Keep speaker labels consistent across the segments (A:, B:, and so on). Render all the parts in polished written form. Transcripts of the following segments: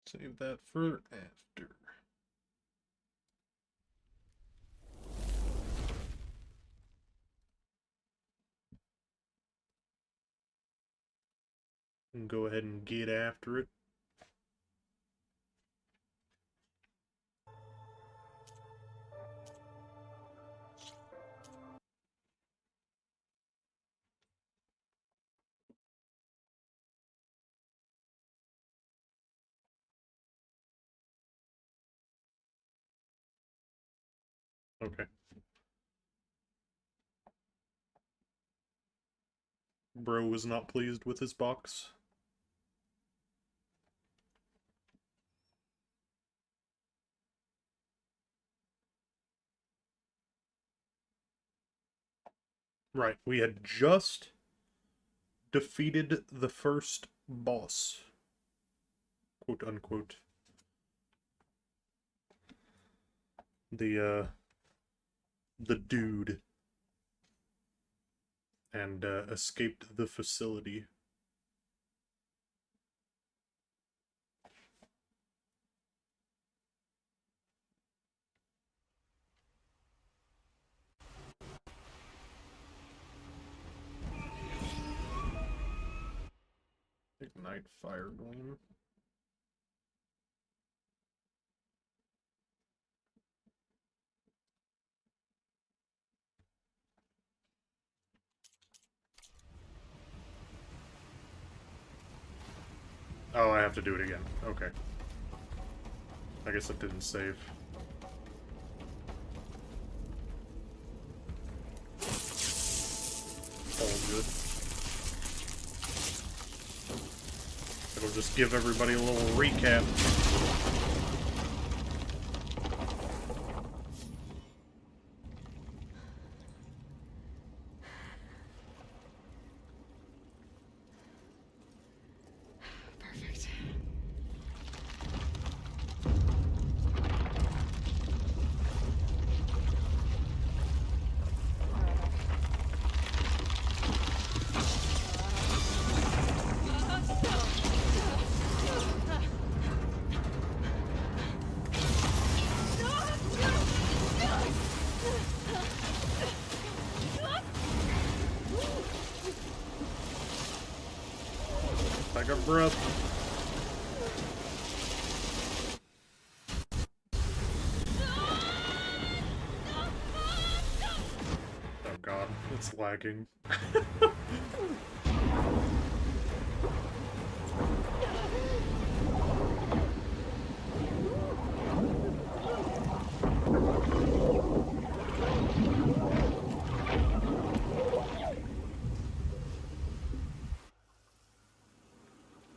A: Save that for after. And go ahead and get after it. Okay. Bro was not pleased with his box. Right, we had just defeated the first boss. Quote unquote. The dude. And escaped the facility. Ignite fire gleam. Oh, I have to do it again. Okay. I guess it didn't save. All good. It'll just give everybody a little recap.
B: Perfect.
A: Take a breath. Oh god, it's lagging.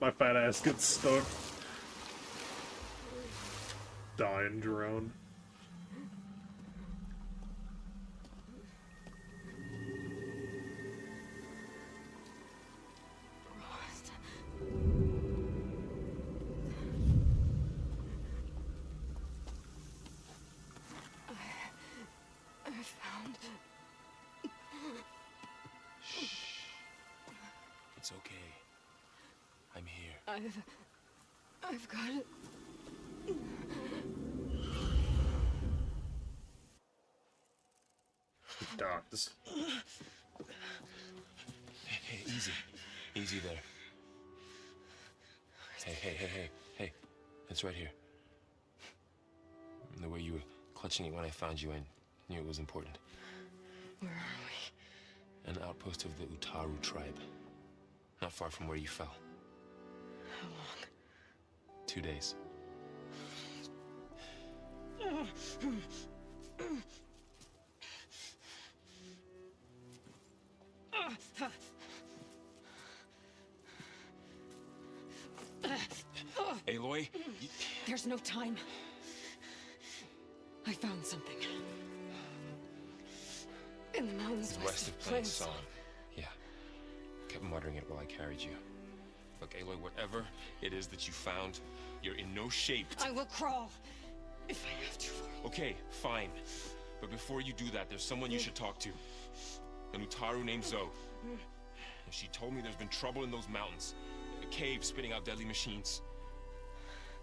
A: My fat ass gets stuck. Dying drone.
B: I found...
C: Shh. It's okay. I'm here.
B: I've got it.
A: It dies.
C: Hey, easy. Easy there. Hey. It's right here. The way you were clutching it when I found you, I knew it was important.
B: Where are we?
C: An outpost of the Utaru tribe. Not far from where you fell.
B: How long?
C: 2 days. Aloy,
B: There's no time. I found something. In the mountains
C: west of Plain Song. Yeah. Kept muttering it while I carried you. Look, Aloy, whatever it is that you found, you're in no shape.
B: I will crawl. If I have to.
C: Okay, fine. But before you do that, there's someone you should talk to. An Utaru named Zoe. And she told me there's been trouble in those mountains. A cave spitting out deadly machines.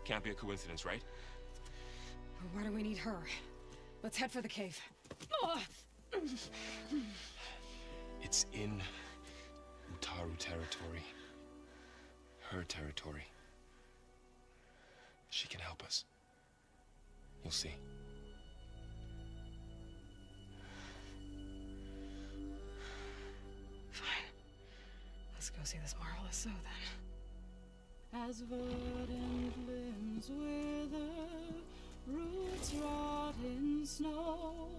C: Can't be a coincidence, right?
B: Why do we need her? Let's head for the cave. Ugh.
C: It's in Utaru territory. Her territory. She can help us. You'll see.
B: Fine. Let's go see this marvelous sow then.
D: As verdant limbs wither, roots rot in snow,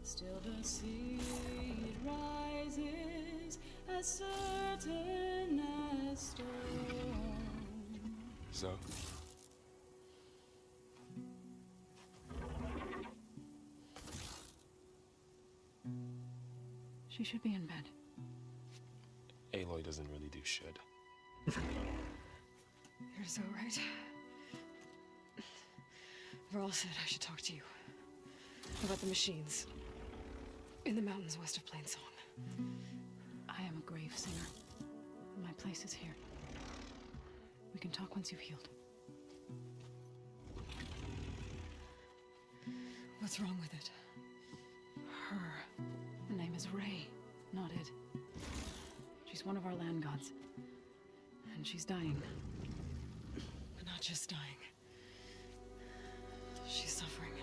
D: still the seed rises as certain as stone.
C: So?
D: She should be in bed.
C: Aloy doesn't really do should.
B: You're so right. Varl said I should talk to you about the machines in the mountains west of Plainsong.
D: I am a grave singer. My place is here. We can talk once you've healed.
B: What's wrong with it?
D: Her name is Ray, not Id. She's one of our land gods. And she's dying.
B: But not just dying. She's suffering.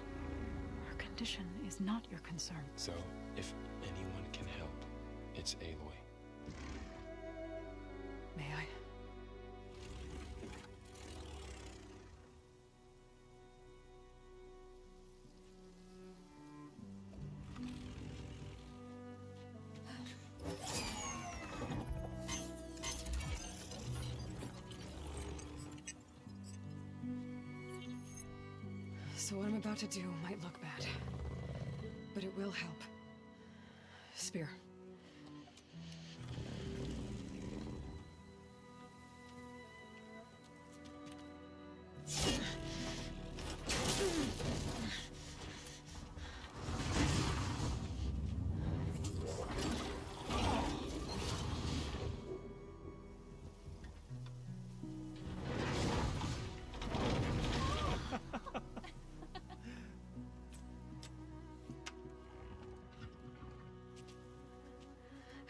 D: Her condition is not your concern.
C: So, if anyone can help, it's Aloy.
B: May I? So what I'm about to do might look bad, but it will help. Spear.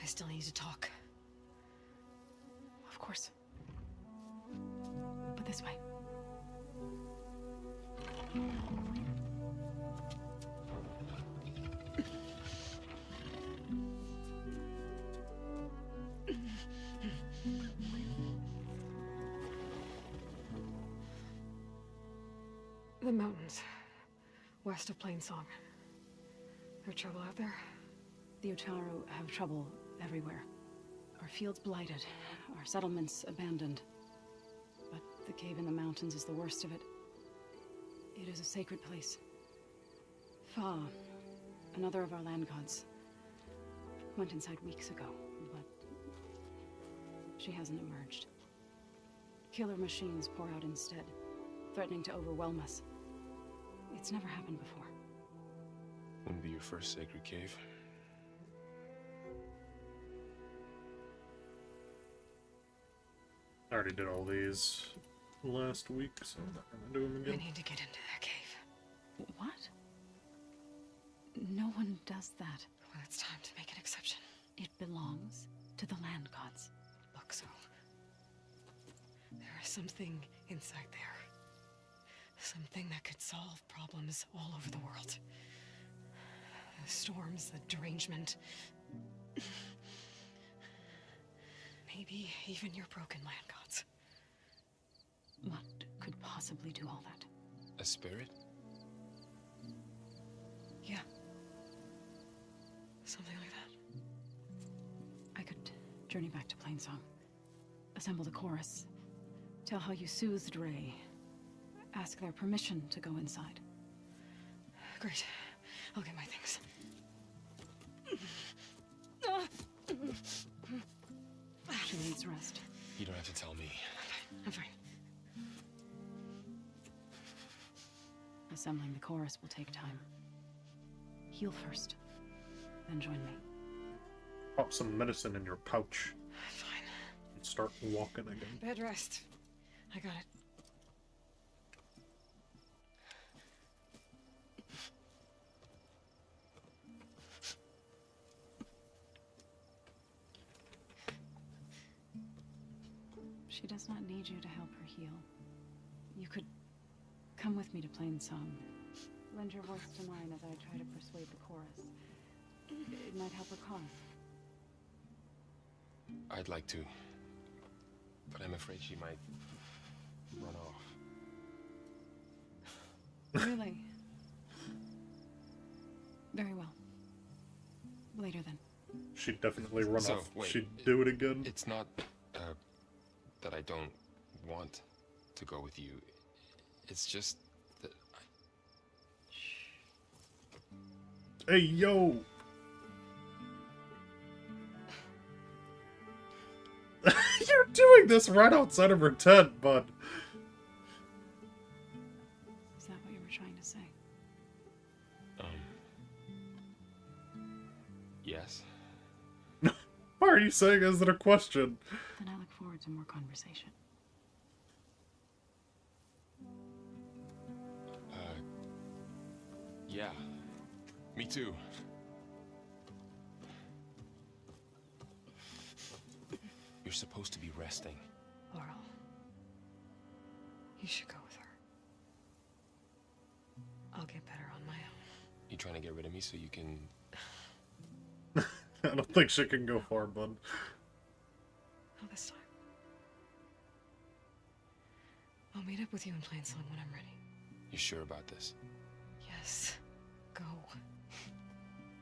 B: I still need to talk.
D: Of course. But this way.
B: The mountains, west of Plainsong. There trouble out there?
D: The Utaru have trouble everywhere. Our fields blighted, our settlements abandoned. But the cave in the mountains is the worst of it. It is a sacred place. Fa, another of our land gods, went inside weeks ago, but she hasn't emerged. Killer machines pour out instead, threatening to overwhelm us. It's never happened before.
C: Wouldn't be your first sacred cave.
A: I already did all these last week, so I'm not gonna do them
B: I
A: again.
B: need to get into that cave.
D: What? No one does that.
B: Well, it's time to make an exception.
D: It belongs to the land gods.
B: Look, so there is something inside there. Something that could solve problems all over the world. The storms, the derangement. Maybe even your broken land gods.
D: What could possibly do all that?
C: A spirit?
B: Yeah. Something like that.
D: I could journey back to Plainsong, assemble the chorus, tell how you soothed Ray, ask their permission to go inside.
B: Great. I'll get my things.
D: She needs rest.
C: You don't have to tell me.
B: I'm fine.
D: Assembling the chorus will take time. Heal first, then join me.
A: Pop some medicine in your pouch
B: Fine.
A: and start walking again.
B: Bed rest. I got it.
D: She does not need you to help her heal. You could come with me to Plainsong. Lend your voice to mine as I try to persuade the chorus. It might help her cause.
C: I'd like to, but I'm afraid she might run off.
D: Really? Very well. Later then.
A: She'd definitely run
C: So,
A: off.
C: wait,
A: She'd do it again.
C: It's not that I don't want to go with you. It's just that
A: Hey, yo! You're doing this right outside of her tent, bud.
D: Is that what you were trying to say?
C: Yes.
A: Why are you saying is it a question?
D: Then I look forward to more conversation.
C: Yeah. Me too. You're supposed to be resting.
B: Laurel, you should go with her. I'll get better on my own.
C: You trying to get rid of me so you can...
A: I don't think she can go far, bud.
B: Not this time. I'll meet up with you in Plainsong when I'm ready.
C: You sure about this?
B: Yes. Go.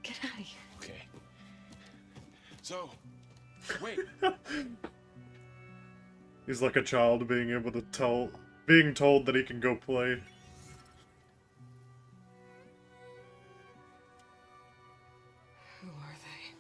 B: Get out of here.
C: Okay. So, wait.
A: He's like a child being able to being told that he can go play.
B: Who are they?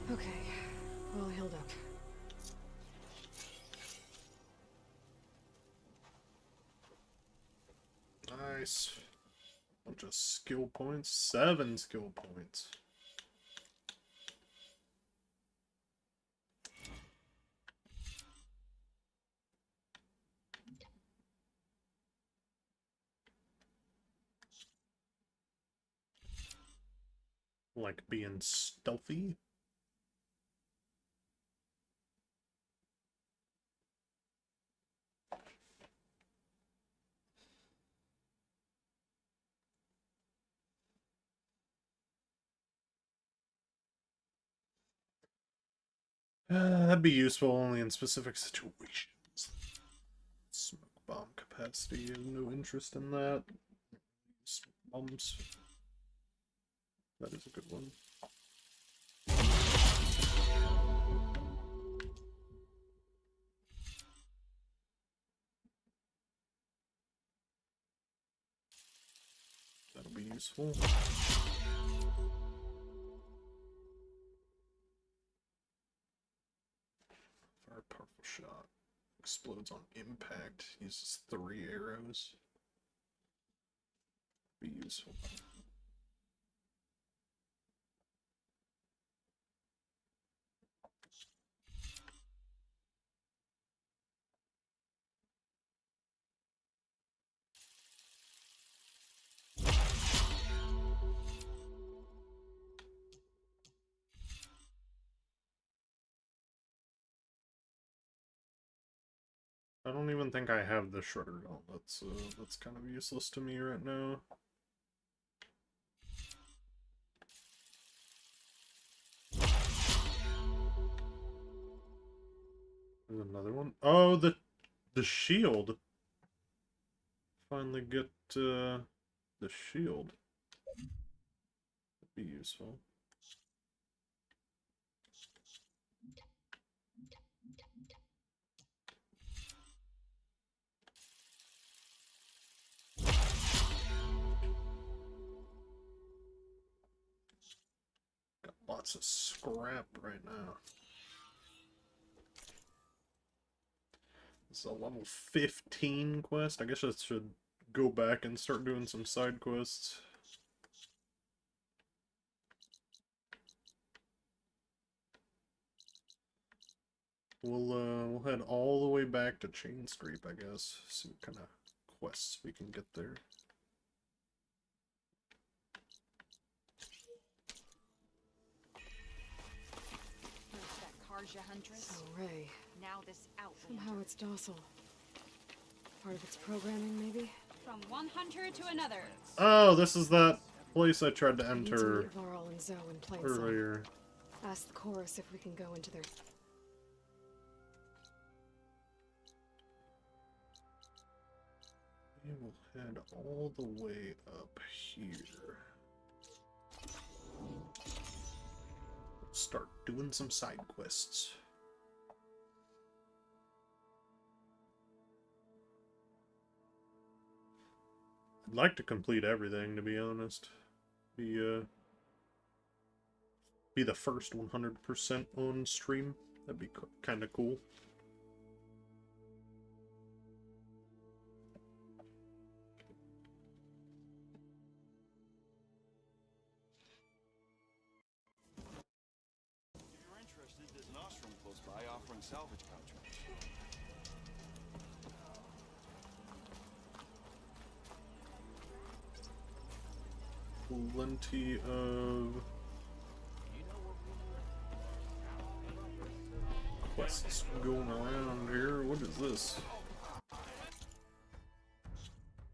B: Okay, all healed up.
A: Nice. Bunch of skill points. 7 skill points. Like being stealthy. That'd be useful only in specific situations. Smoke bomb capacity, have no interest in that. Bombs. That is a good one. That'll be useful. Fire powerful shot. Explodes on impact. Uses 3 arrows. Be useful. I don't even think I have the Shredder Gauntlet, so that's kind of useless to me right now. There's another one. Oh, the shield. Finally get the shield. That'd be useful. Got lots of scrap right now. This is a level 15 quest. I guess I should go back and start doing some side quests. we'll head all the way back to Chainscrape, I guess. See what kind of quests we can get there.
E: First that Karja huntress,
B: So Ray,
E: now this outlander.
B: somehow it's docile. Part of its programming, maybe?
E: From one hunter to another.
A: Oh, this is that place I tried to
B: I need to
A: enter
B: meet Varl and Zoe in plain sight.
A: earlier.
B: Ask the chorus if we can go into their...
A: We will head all the way up here. Start doing some side quests. I'd like to complete everything, to be honest. Be the first 100% on stream. That'd be kind of cool.
F: If you're interested, there's an ashram close by offering salvage contracts.
A: Plenty of quests going around here. What is this?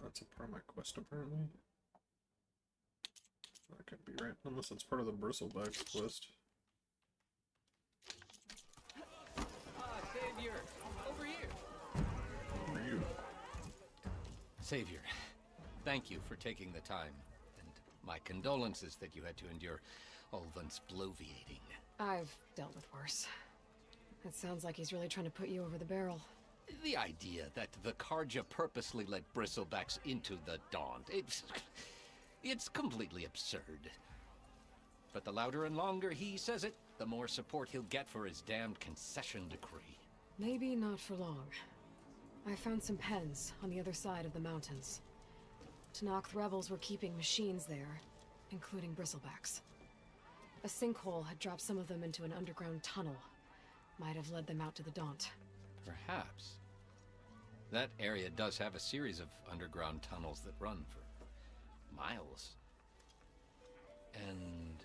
A: That's a part of my quest, apparently. That can't be right, unless it's part of the Bristleback quest.
G: Savior, over here.
A: Who are you?
G: Savior, thank you for taking the time, and my condolences that you had to endure Ulvan's bloviating.
B: I've dealt with worse. It sounds like he's really trying to put you over the barrel.
G: The idea that the Karja purposely let Bristlebacks into the Daunt, it's completely absurd. But the louder and longer he says it, the more support he'll get for his damned concession decree.
B: Maybe not for long. I found some pens on the other side of the mountains. Tenakth rebels were keeping machines there, including Bristlebacks. A sinkhole had dropped some of them into an underground tunnel. Might have led them out to the Daunt.
G: Perhaps. That area does have a series of underground tunnels that run for miles. And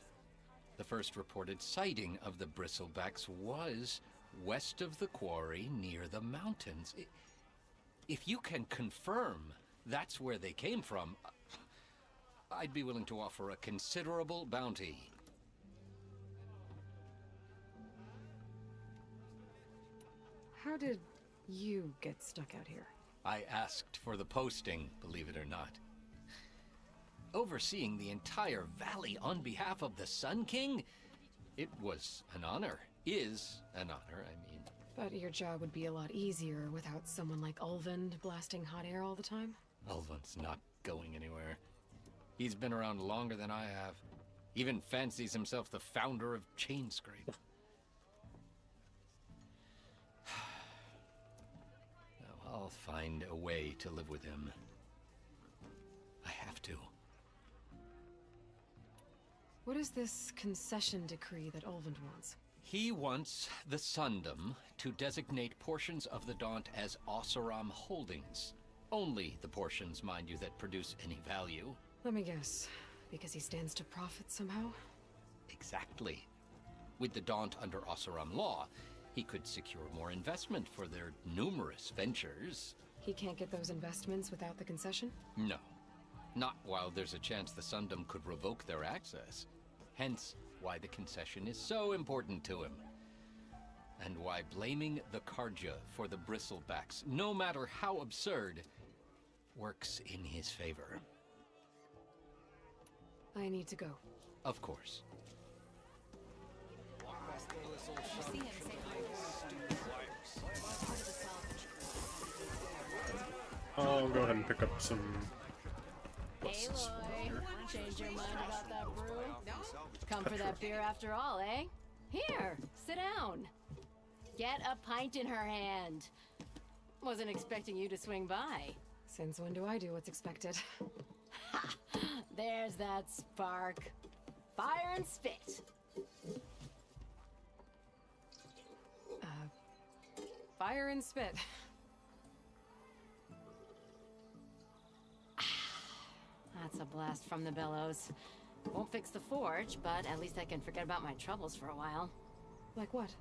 G: the first reported sighting of the Bristlebacks was west of the quarry near the mountains. If you can confirm that's where they came from, I'd be willing to offer a considerable bounty.
B: How did you get stuck out here?
G: I asked for the posting, believe it or not. Overseeing the entire valley on behalf of the Sun King? It was an honor. Is an honor, I mean.
B: But your job would be a lot easier without someone like Ulvund blasting hot air all the time?
G: Ulvund's not going anywhere. He's been around longer than I have. Even fancies himself the founder of Chainscrape. Now, I'll find a way to live with him. I have to.
B: What is this concession decree that Ulvund wants?
G: He wants the Sundom to designate portions of the Daunt as Oseram holdings. Only the portions, mind you, that produce any value.
B: Let me guess. Because he stands to profit somehow?
G: Exactly. With the Daunt under Oseram law, he could secure more investment for their numerous ventures.
B: He can't get those investments without the concession?
G: No. Not while there's a chance the Sundom could revoke their access. Hence, why the concession is so important to him. And why blaming the Karja for the Bristlebacks, no matter how absurd, works in his favor.
B: I need to go.
G: Of course.
E: You see him say
A: I'll go ahead and pick up some
H: Hey,
A: quests from
H: Aloy.
A: here.
H: Change your mind about that brew? Come for that beer after all, eh? Here, sit down. Get a pint in her hand. Wasn't expecting you to swing by.
B: Since when do I do what's expected?
H: Ha! There's that spark. Fire and spit.
B: fire and spit.
H: That's a blast from the bellows. Won't fix the forge, but at least I can forget about my troubles for a while.
B: Like what?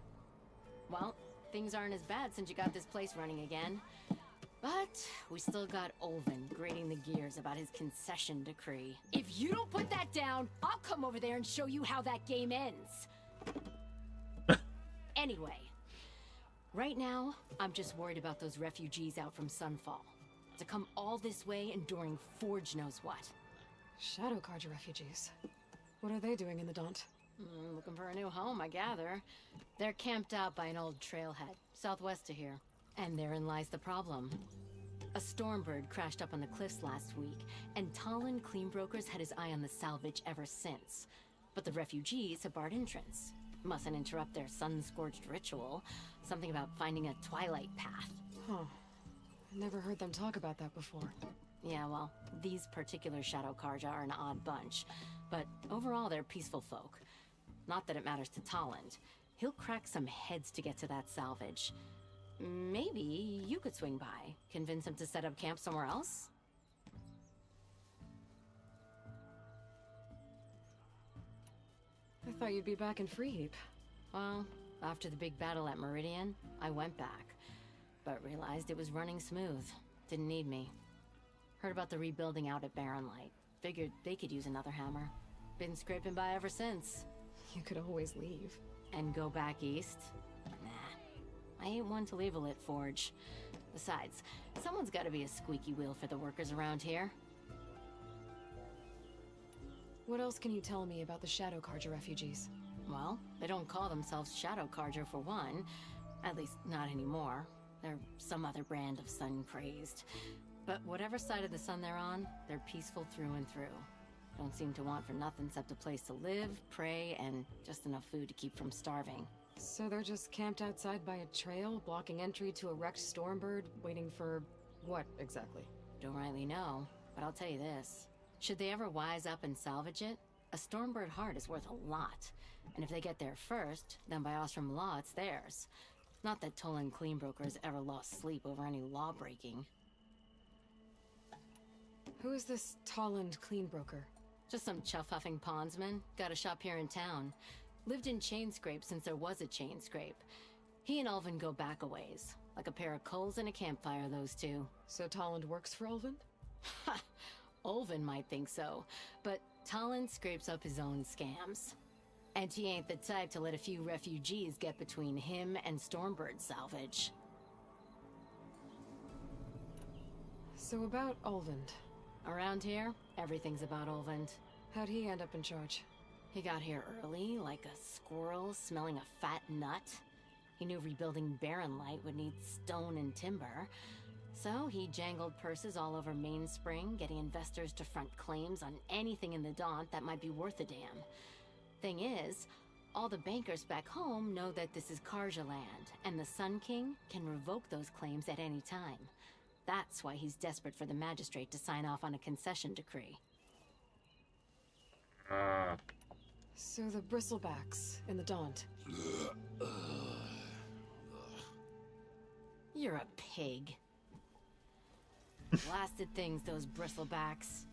H: Well, things aren't as bad since you got this place running again. But we still got Olvin grating the gears about his concession decree. If you don't put that down, I'll come over there and show you how that game ends. Anyway, right now, I'm just worried about those refugees out from Sunfall. To come all this way enduring Forge knows what.
B: Shadow Carja refugees. What are they doing in the Daunt?
H: Looking for a new home, I gather. They're camped out by an old trailhead, southwest of here. And therein lies the problem. A Stormbird crashed up on the cliffs last week, and Talon Cleanbrokers had his eye on the salvage ever since. But the refugees have barred entrance. Mustn't interrupt their sun-scorched ritual. Something about finding a twilight path.
B: Huh. Never heard them talk about that before.
H: Yeah, well, these particular Shadow Carja are an odd bunch. But overall, they're peaceful folk. Not that it matters to Talland. He'll crack some heads to get to that salvage. Maybe you could swing by, convince him to set up camp somewhere else?
B: I thought you'd be back in Freeheap.
H: Well, after the big battle at Meridian, I went back. But realized it was running smooth. Didn't need me. Heard about the rebuilding out at Barren Light. Figured they could use another hammer. Been scraping by ever since.
B: You could always leave.
H: And go back east? Nah. I ain't one to leave a lit forge. Besides, someone's gotta be a squeaky wheel for the workers around here.
B: What else can you tell me about the Shadow Carja refugees?
H: Well, they don't call themselves Shadow Carja for one. At least, not anymore. They're some other brand of sun-crazed. But whatever side of the sun they're on, they're peaceful through and through. Don't seem to want for nothing except a place to live, pray, and just enough food to keep from starving.
B: So they're just camped outside by a trail, blocking entry to a wrecked Stormbird, waiting for what exactly?
H: Don't rightly know, but I'll tell you this. Should they ever wise up and salvage it, a Stormbird heart is worth a lot. And if they get there first, then by Ostrom law, it's theirs. Not that Tolan Cleanbrokers ever lost sleep over any law breaking.
B: Who is this Talland Cleanbroker?
H: Just some chuff-huffing pondsman. Got a shop here in town. Lived in Chainscrape since there was a Chainscrape. He and Ulvin go back a ways. Like a pair of coals and a campfire, those two.
B: So Talland works for Ulvin?
H: Ha! Ulvin might think so, but Talland scrapes up his own scams. And he ain't the type to let a few refugees get between him and Stormbird salvage.
B: So about Ulvin.
H: Around here, everything's about Ulvin.
B: How'd he end up in charge?
H: He got here early, like a squirrel smelling a fat nut. He knew rebuilding Barren Light would need stone and timber. So he jangled purses all over Mainspring, getting investors to front claims on anything in the Daunt that might be worth a damn. Thing is, all the bankers back home know that this is Carja land, and the Sun King can revoke those claims at any time. That's why he's desperate for the magistrate to sign off on a concession decree.
B: So the Bristlebacks in the Daunt.
H: You're a pig. Blasted things, those Bristlebacks.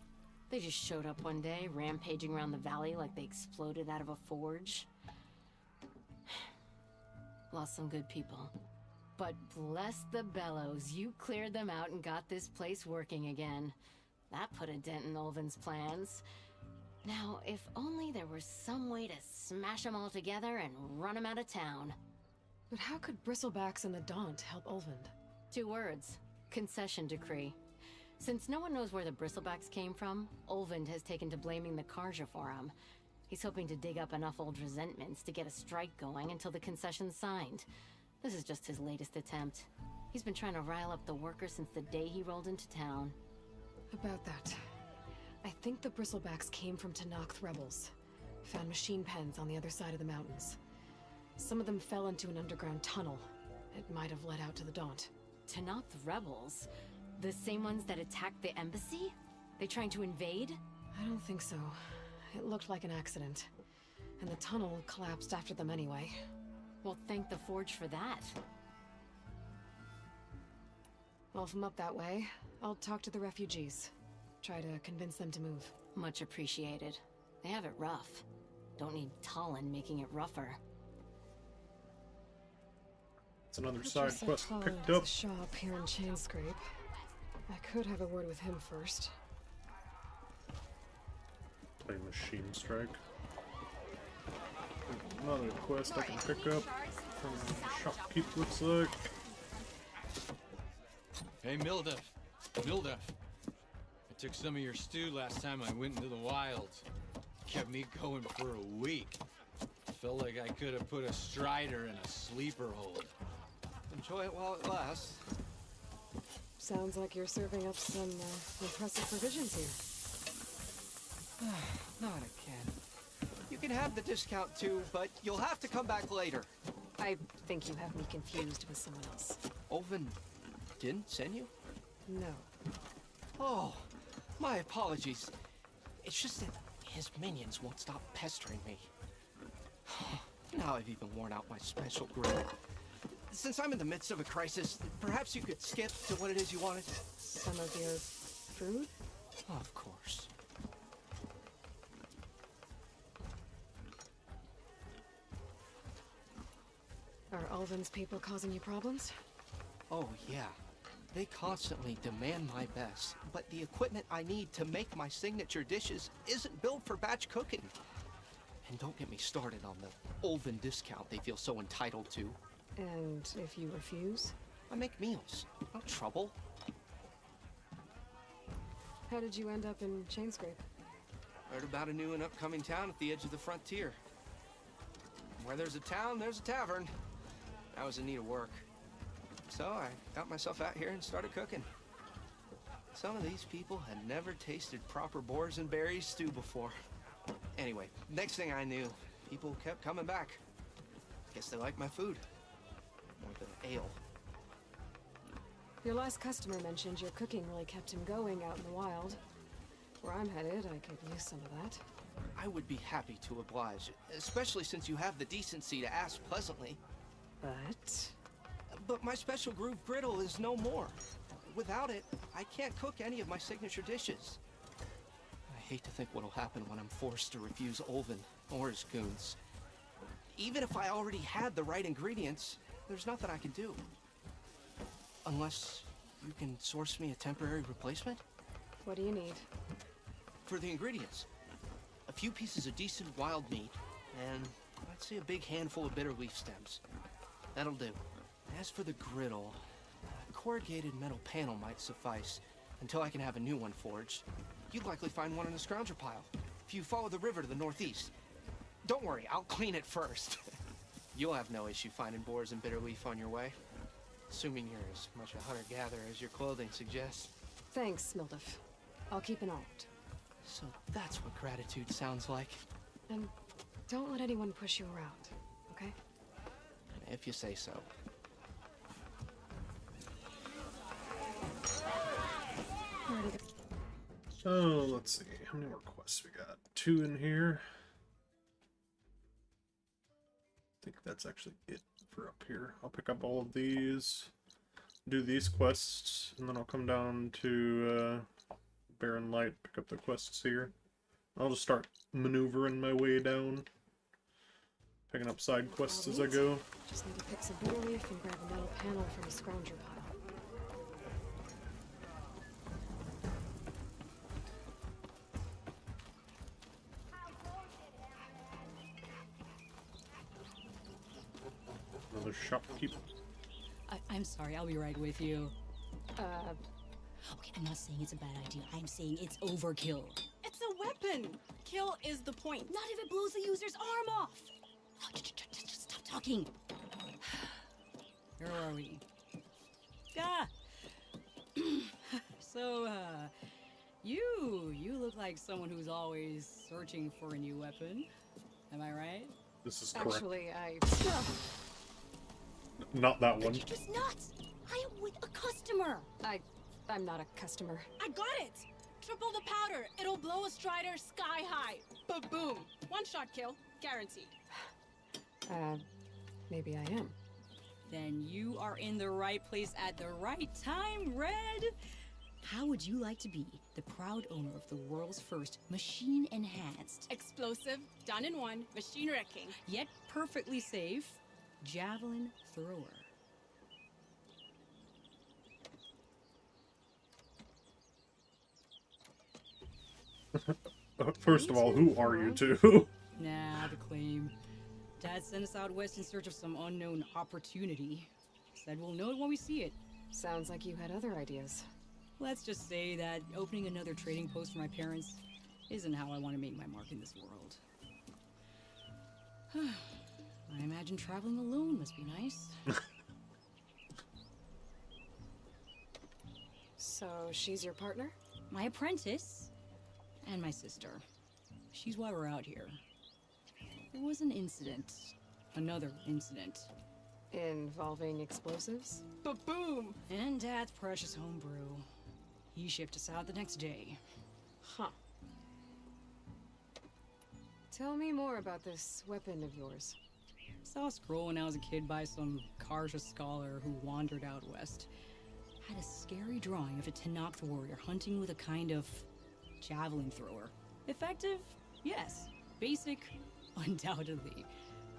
H: They just showed up one day, rampaging around the valley like they exploded out of a forge. Lost some good people. But bless the bellows, you cleared them out and got this place working again. That put a dent in Ulvin's plans. Now, if only there were some way to smash them all together and run them out of town.
B: But how could Bristlebacks in the Daunt help Ulvin?
H: 2 words. Concession decree. Since no one knows where the Bristlebacks came from, Ulvin has taken to blaming the Carja for him. He's hoping to dig up enough old resentments to get a strike going until the concession's signed. This is just his latest attempt. He's been trying to rile up the workers since the day he rolled into town.
B: About that. I think the Bristlebacks came from Tenakth rebels. Found machine pens on the other side of the mountains. Some of them fell into an underground tunnel. It might have led out to the Daunt.
H: Tenakth rebels? The same ones that attacked the embassy? They trying to invade?
B: I don't think so. It looked like an accident. And the tunnel collapsed after them anyway.
H: Well, thank the Forge for that.
B: Well, if I'm up that way, I'll talk to the refugees. Try to convince them to move.
H: Much appreciated. They have it rough. Don't need Talon making it rougher.
A: It's another
B: Purchase
A: side quest
B: Clothes,
A: picked up.
B: a shop here in Chainscrape. I could have a word with him first.
A: Play Machine Strike. Another quest I can pick up from Shopkeep, looks like.
I: Hey, Mildef. Mildef. I took some of your stew last time I went into the wilds. Kept me going for a week. Felt like I could have put a strider in a sleeper hold.
J: Enjoy it while it lasts.
B: Sounds like you're serving up some impressive provisions here.
J: Not again. You can have the discount too, but you'll have to come back later.
B: I think you have me confused with someone else.
J: Olvin didn't send you?
B: No.
J: Oh, my apologies. It's just that his minions won't stop pestering me. Now I've even worn out my special grill. Since I'm in the midst of a crisis, perhaps you could skip to what it is you wanted?
B: Some of your food?
J: Of course.
B: Are Ulvin's people causing you problems?
J: Oh, yeah. They constantly demand my best, but the equipment I need to make my signature dishes isn't built for batch cooking. And don't get me started on the Ulvin discount they feel so entitled to.
B: And if you refuse?
J: I make meals, no trouble.
B: How did you end up in Chainscrape?
J: Heard about a new and upcoming town at the edge of the frontier. Where there's a town, there's a tavern. I was in need of work. So I got myself out here and started cooking. Some of these people had never tasted proper boars and berries stew before. Anyway, next thing I knew, people kept coming back. Guess they liked my food. More than ale.
B: Your last customer mentioned your cooking really kept him going out in the wild. Where I'm headed, I could use some of that.
J: I would be happy to oblige, especially since you have the decency to ask pleasantly. But my special groove griddle is no more. Without it, I can't cook any of my signature dishes. I hate to think what'll happen when I'm forced to refuse Ulvin or his goons. Even if I already had the right ingredients, there's nothing I can do. Unless you can source me a temporary replacement?
B: What do you need?
J: For the ingredients, a few pieces of decent wild meat, and I'd say a big handful of bitter leaf stems. That'll do. As for the griddle, a corrugated metal panel might suffice until I can have a new one forged. You'd likely find one in a scrounger pile if you follow the river to the northeast. Don't worry, I'll clean it first. You'll have no issue finding boars and bitter leaf on your way. Assuming you're as much a hunter-gatherer as your clothing suggests.
B: Thanks, Mildef. I'll keep an eye out.
J: So that's what gratitude sounds like.
B: And don't let anyone push you around, okay?
J: If you say so.
A: So, let's see. How many more quests we got? 2 in here. I think that's actually it for up here. I'll pick up all of these, do these quests, and then I'll come down to Barren Light, pick up the quests here. I'll just start maneuvering my way down, picking up side quests as I go.
B: Just need to pick some bitter leaf and grab a metal panel from a scrounger pile.
A: Another shopkeep.
K: I'm sorry, I'll be right with you.
B: Okay,
K: I'm not saying it's a bad idea. I'm saying it's overkill.
L: It's a weapon! Kill is the point.
K: Not if it blows the user's arm off! Oh, just stop talking. Where are we? Ah! So, you look like someone who's always searching for a new weapon. Am I right?
A: This is correct.
B: Actually,
A: Not that one.
K: You're just nuts! I am with a customer!
B: I'm not a customer.
L: I got it! Triple the powder. It'll blow a strider sky high. Ba-boom. One shot kill. Guaranteed.
B: Maybe I am.
K: Then you are in the right place at the right time, Red. How would you like to be the proud owner of the world's first machine-enhanced,
L: Explosive, done in one, machine wrecking.
K: yet perfectly safe, javelin thrower?
A: First of all, who are you two?
K: Nah, the claim. Dad sent us out west in search of some unknown opportunity. Said we'll know it when we see it.
B: Sounds like you had other ideas.
K: Let's just say that opening another trading post for my parents isn't how I want to make my mark in this world. I imagine traveling alone must be nice.
B: So she's your partner?
K: My apprentice and my sister. She's why we're out here. There was an incident. Another incident.
B: Involving explosives?
L: Ba-boom!
K: And Dad's precious homebrew. He shipped us out the next day.
B: Huh. Tell me more about this weapon of yours.
K: Saw a scroll when I was a kid by some Karja scholar who wandered out west. Had a scary drawing of a Tenakth warrior hunting with a kind of javelin thrower. Effective? Yes. Basic? Undoubtedly.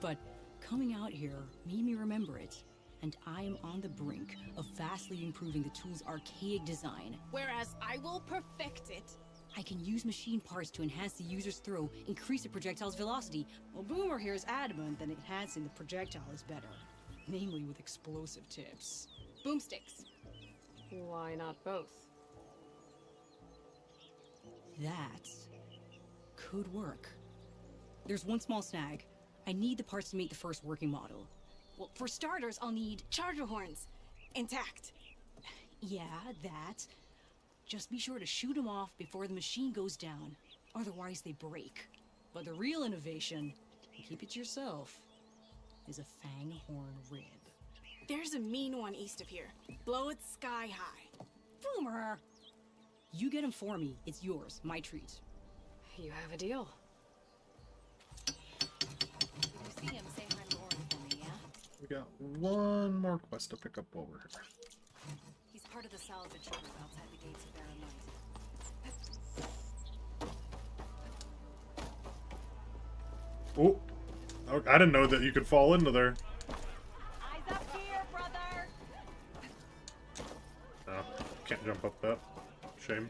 K: But coming out here made me remember it. And I am on the brink of vastly improving the tool's archaic design.
L: Whereas I will perfect it.
K: I can use machine parts to enhance the user's throw, increase the projectile's velocity. Well, Boomer here is adamant that enhancing the projectile is better. Namely with explosive tips.
L: Boomsticks.
B: Why not both?
K: That could work. There's one small snag. I need the parts to make the first working model.
L: Well, for starters, I'll need charger horns. Intact.
K: Yeah, that. Just be sure to shoot them off before the machine goes down. Otherwise, they break. But the real innovation, and keep it to yourself, is a fanghorn rib.
L: There's a mean one east of here. Blow it sky high.
K: Boomer! You get him for me. It's yours. My treat.
B: You have a deal.
H: If you see him, say hi to Lauren for me, yeah?
A: We got one more quest to pick up over here.
H: He's part of the salvage group outside the gates of Barren Light.
A: Oh, I didn't know that you could fall into there.
H: Eyes up here, brother!
A: No, can't jump up that. Shame.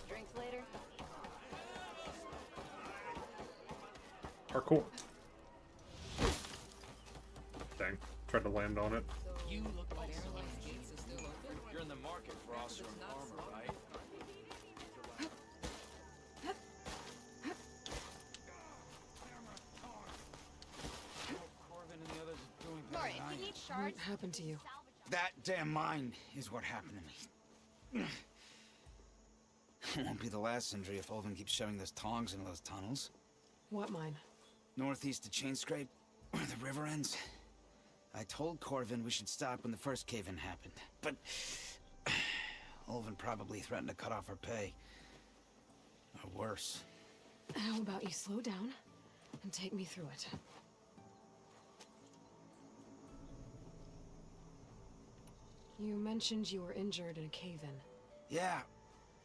H: Drinks later?
A: Parkour. Dang, tried to land on it.
J: You look like someone's gates is still open. You're in the market for Oseram armor, right? Corvin and the others are doing better
E: Martin,
J: than I
E: you
J: am.
E: need shards.
B: What happened to you?
J: That damn mine is what happened to me. It won't be the last injury if Ulvin keeps shoving those tongs into those tunnels.
B: What mine?
J: Northeast of Chainscrape, where the river ends. I told Corvin we should stop when the first cave-in happened, but Ulvin probably threatened to cut off our pay. Or worse.
B: How about you slow down and take me through it? You mentioned you were injured in a cave-in.
J: Yeah,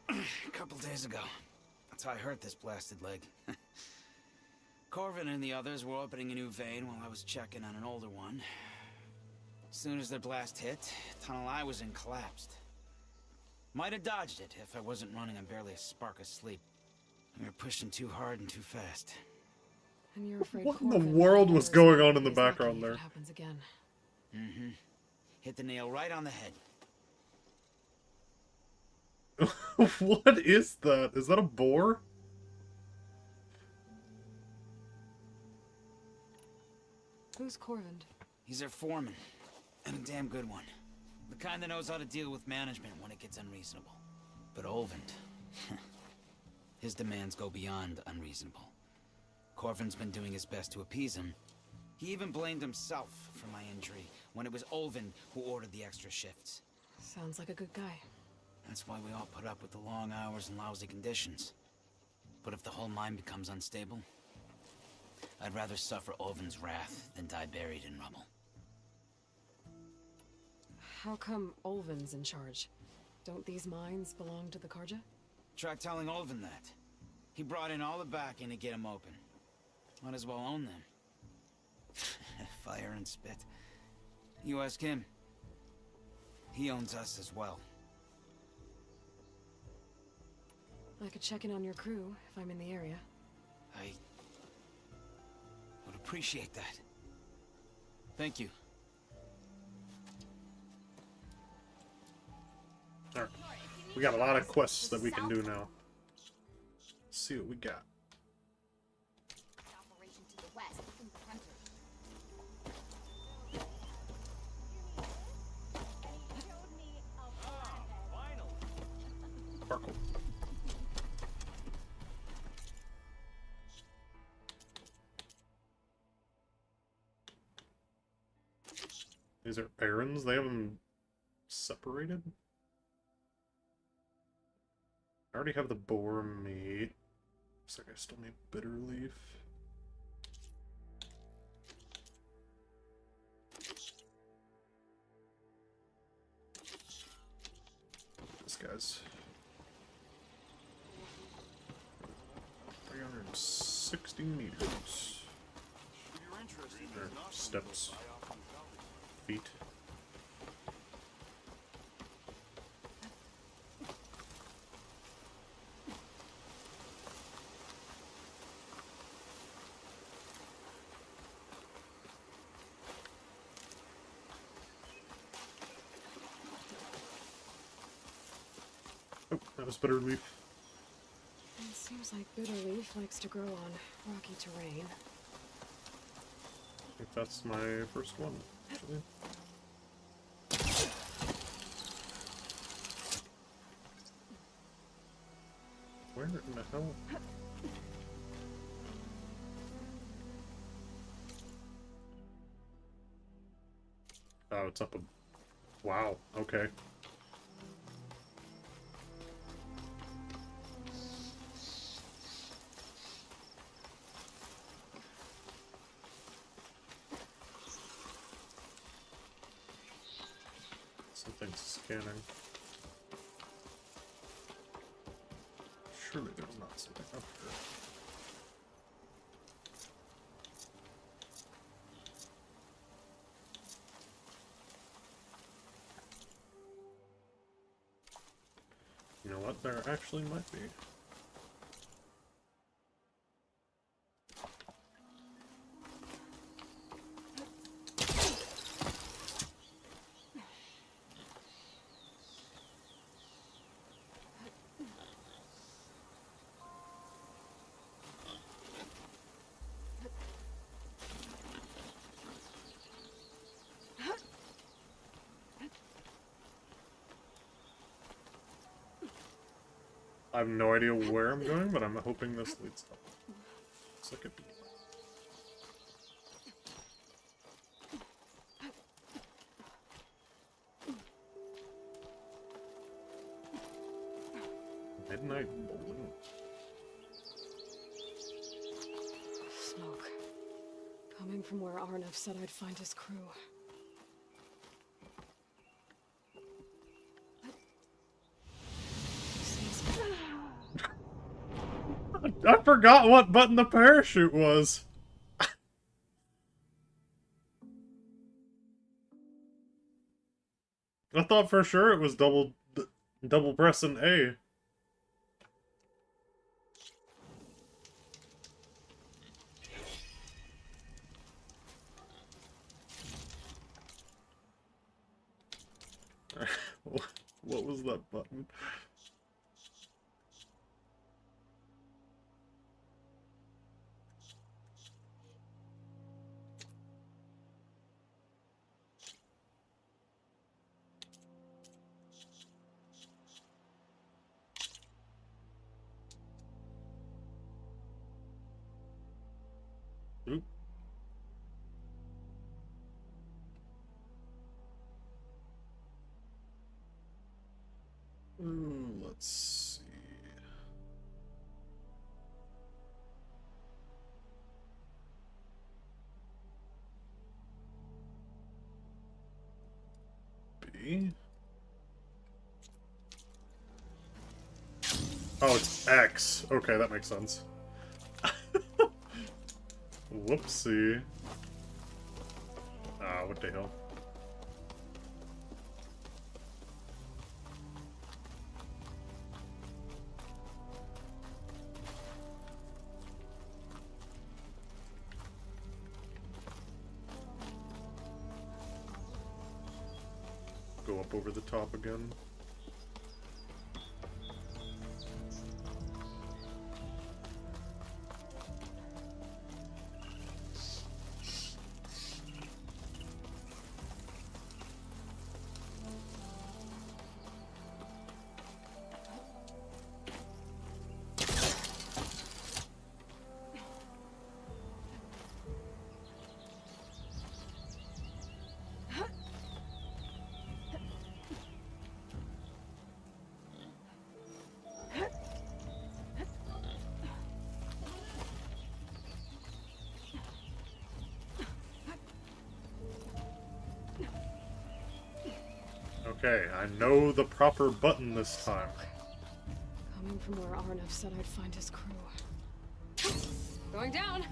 J: a couple days ago. That's how I hurt this blasted leg. Corvin and the others were opening a new vein while I was checking on an older one. As soon as their blast hit, the tunnel I was in collapsed. Might have dodged it if I wasn't running on barely a spark of sleep. We were pushing too hard and too fast.
B: And you're afraid
A: What in the
B: Corvin
A: world was
B: is
A: going on in the
B: lucky
A: background
B: if
A: there?
B: it happens again.
J: Mm-hmm. Hit the nail right on the head.
A: What is that? Is that a boar?
B: Who's Corvin?
J: He's their foreman, and a damn good one. The kind that knows how to deal with management when it gets unreasonable. But Olvend, his demands go beyond unreasonable. Corvin's been doing his best to appease him. He even blamed himself for my injury when it was Olvend who ordered the extra shifts.
B: Sounds like a good guy.
J: That's why we all put up with the long hours and lousy conditions. But if the whole mine becomes unstable,
M: I'd rather suffer Ovin's wrath than die buried in rubble.
B: How come Olvin's in charge? Don't these mines belong to the Karja?
M: Try telling Olvin that. He brought in all the backing to get them open. Might as well own them. Fire and spit. You ask him. He owns us as well.
B: I could check in on your crew if I'm in the area.
M: I would appreciate that. Thank you.
A: Alright. We got a lot of quests that we can do now. Let's see what we got.
E: Operation to the west. Looking for hunters.
A: Sparkle. These are errands? They have them separated? I already have the boar meat. Looks like I still need bitter leaf. This guy's 360 meters.
F: If you're interested,
A: Or
F: there's not
A: steps. Feet. Oh, that was bitter leaf.
B: It seems like Bitterleaf likes to grow on rocky terrain.
A: I think that's my first one, actually. Where in the hell? Oh, it's up a... Wow, okay. Something's scanning. Surely there's not something up here. You know what? There actually might be. I have no idea where I'm going, but I'm hoping this leads up. Looks like it. Midnight Bowling.
B: Smoke. Coming from where Arnav said I'd find his crew.
A: I forgot what button the parachute was. I thought for sure it was double pressing A. What was that button? Oop. Let's see. A. Oh, it's X. Okay, that makes sense. Whoopsie. Ah, what the hell? Go up over the top again. Okay, I know the proper button this time.
B: Coming from where Arnav said I'd find his crew. Going down!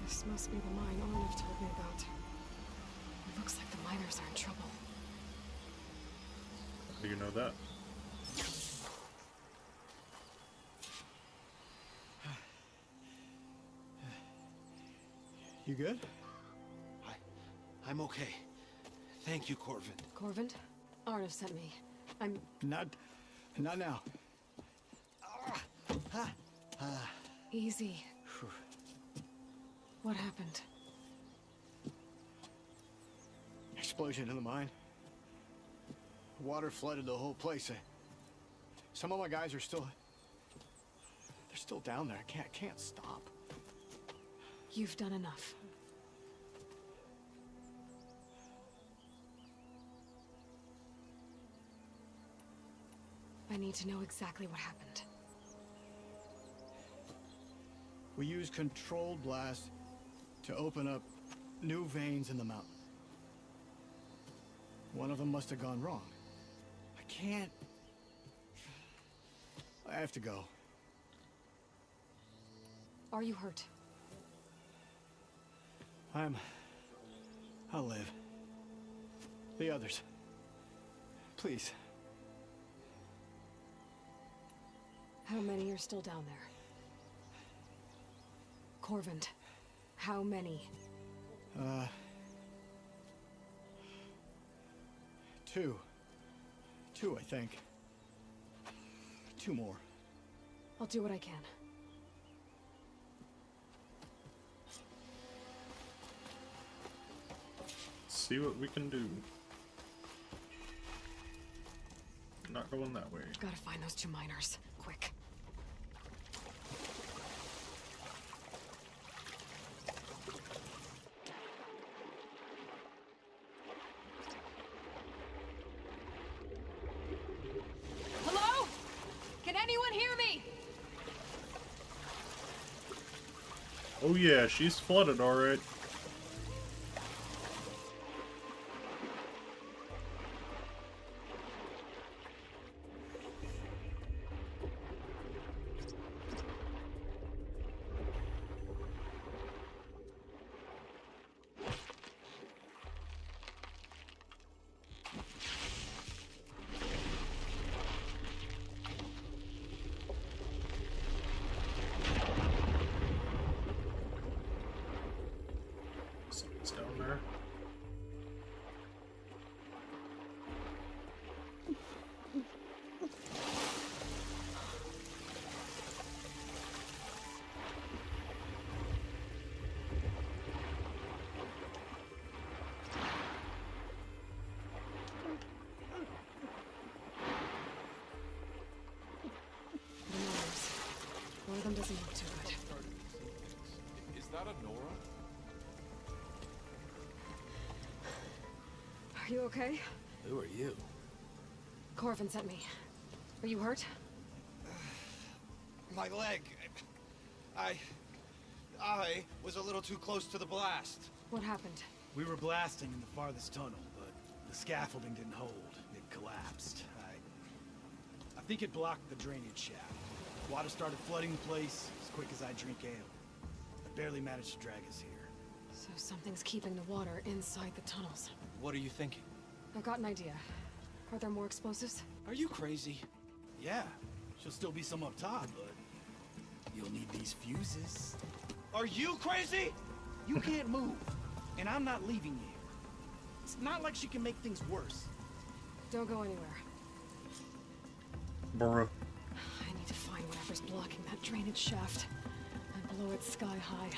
B: This must be the mine Arnav told me about. It looks like the miners are in trouble.
A: How do you know that?
N: You good?
J: I'm okay. Thank you, Corvin.
B: Corvin? Arnav sent me. I'm...
N: Not now.
B: Easy. What happened?
N: Explosion in the mine. Water flooded the whole place. Some of my guys are still... They're still down there. I can't stop.
B: You've done enough. I need to know exactly what happened.
N: We used controlled blast to open up new veins in the mountain. One of them must have gone wrong. I can't... I have to go.
B: Are you hurt?
N: I'll live. The others. Please.
B: How many are still down there? Corvin, how many?
N: Two. Two, I think. Two more.
B: I'll do what I can.
A: See what we can do. Not going that way.
B: Gotta find those two miners. Quick.
H: Hello? Can anyone hear me?
A: Oh yeah, she's flooded, alright. Someone's down there.
B: The miners. One of them doesn't look too good.
C: Is that a Nora?
B: Are you okay?
M: Who are you?
B: Corvin sent me. Are you hurt?
F: My leg. I was a little too close to the blast.
B: What happened?
O: We were blasting in the farthest tunnel, but the scaffolding didn't hold. It collapsed. I think it blocked the drainage shaft. Water started flooding the place as quick as I drink ale. I barely managed to drag us here.
B: So something's keeping the water inside the tunnels.
J: What are you thinking?
B: I've got an idea. Are there more explosives?
O: Are you crazy? Yeah, she'll still be some up top, but you'll need these fuses. Are you crazy? You can't move, and I'm not leaving you here. It's not like she can make things worse.
B: Don't go anywhere.
A: Bruh.
B: I need to find whatever's blocking that drainage shaft and blow it sky high.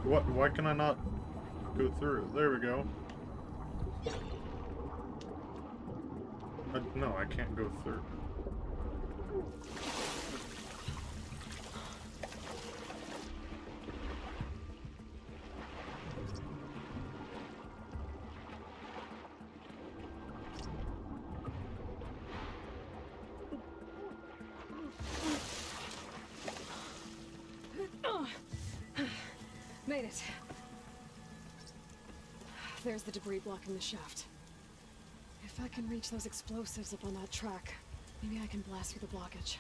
A: What? Why can I not go through? There we go. No, I can't go through.
B: Made it. There's the debris blocking the shaft. If I can reach those explosives up on that track, maybe I can blast through the blockage.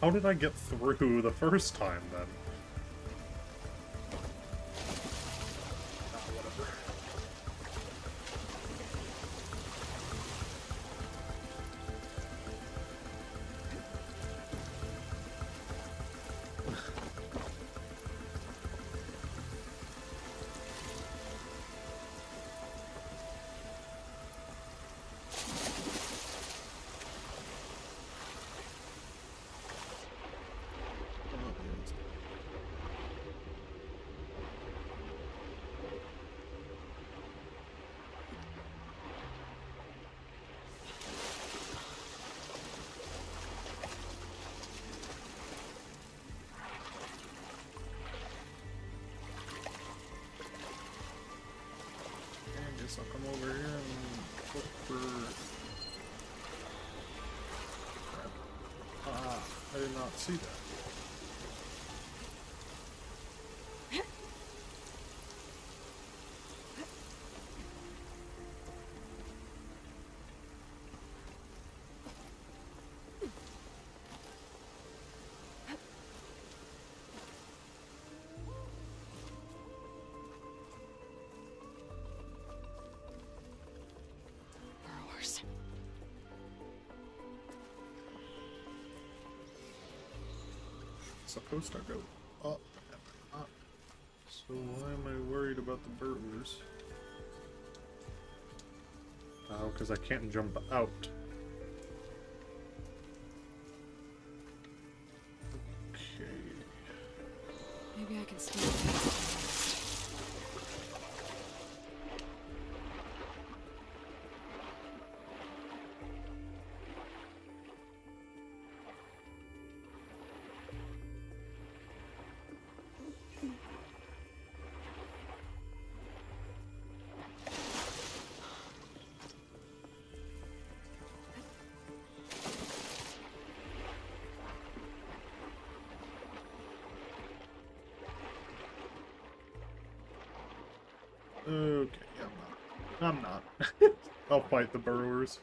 A: How did I get through the first time, then? I'll come over here and look for... Ah, I did not see that. Supposed to go up and up. So why am I worried about the burglars? Oh, because I can't jump out. Okay.
B: Maybe I can steal it.
A: Okay, I'm not. I'll fight the burrowers.